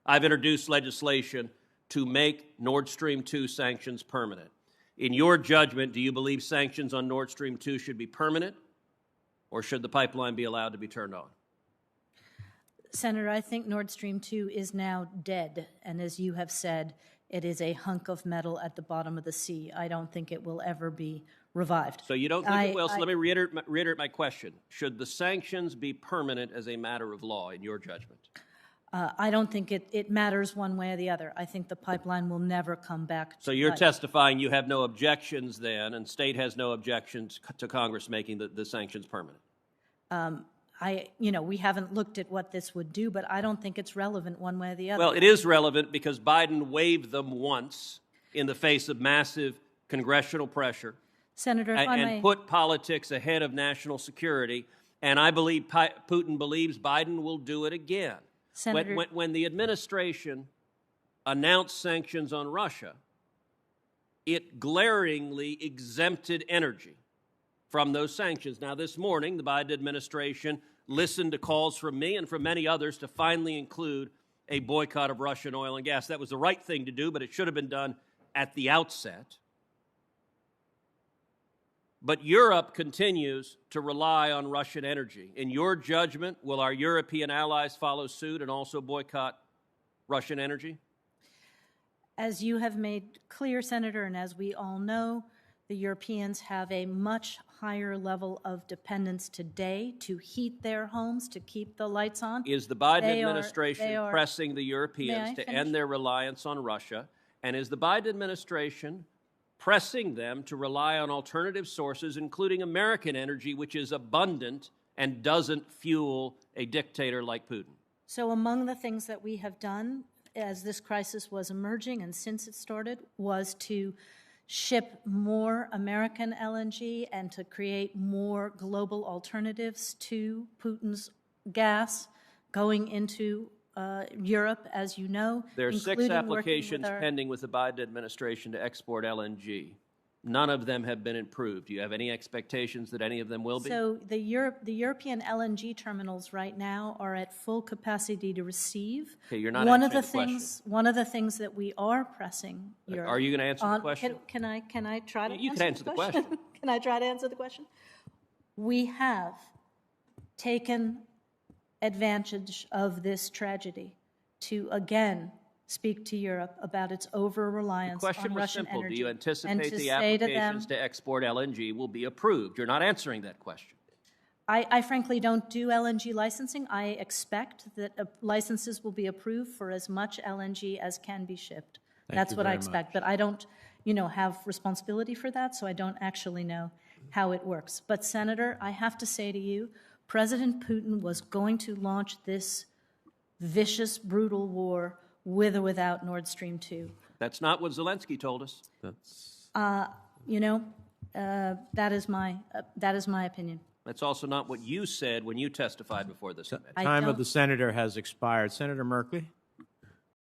I've introduced legislation to make Nord Stream 2 sanctions permanent. In your judgment, do you believe sanctions on Nord Stream 2 should be permanent, or should the pipeline be allowed to be turned on? Senator, I think Nord Stream 2 is now dead, and as you have said, it is a hunk of metal at the bottom of the sea. I don't think it will ever be revived. So you don't think it will? So let me reiterate my question. Should the sanctions be permanent as a matter of law, in your judgment? I don't think it matters one way or the other. I think the pipeline will never come back. So you're testifying you have no objections then, and state has no objections to Congress making the sanctions permanent? We haven't looked at what this would do, but I don't think it's relevant one way or the other. Well, it is relevant because Biden waived them once in the face of massive congressional pressure. Senator, and put politics ahead of national security, and I believe Putin believes Biden will do it again. Senator, when the administration announced sanctions on Russia, it glaringly exempted energy from those sanctions. Now, this morning, the Biden administration listened to calls from me and from many others to finally include a boycott of Russian oil and gas. That was the right thing to do, but it should have been done at the outset. But Europe continues to rely on Russian energy. In your judgment, will our European allies follow suit and also boycott Russian energy? As you have made clear, Senator, and as we all know, the Europeans have a much higher level of dependence today to heat their homes, to keep the lights on. Is the Biden administration pressing the Europeans to end their reliance on Russia? And is the Biden administration pressing them to rely on alternative sources, including American energy, which is abundant and doesn't fuel a dictator like Putin? So among the things that we have done as this crisis was emerging and since it started was to ship more American LNG and to create more global alternatives to Putin's gas going into Europe, as you know. There are 6 applications pending with the Biden administration to export LNG. None of them have been approved. Do you have any expectations that any of them will be? So the European LNG terminals right now are at full capacity to receive. Okay, you're not answering the question. One of the things that we are pressing Europe. Are you going to answer the question? Can I try to You can answer the question. Can I try to answer the question? We have taken advantage of this tragedy to again speak to Europe about its over-reliance on Russian energy. The question was simple. Do you anticipate the applications to export LNG will be approved? You're not answering that question. I frankly don't do LNG licensing. I expect that licenses will be approved for as much LNG as can be shipped. That's what I expect. But I don't, have responsibility for that, so I don't actually know how it works. But, Senator, I have to say to you, President Putin was going to launch this vicious, brutal war with or without Nord Stream 2. That's not what Zelensky told us. That is my opinion. That's also not what you said when you testified before this committee. Time of the senator has expired. Senator Merkley.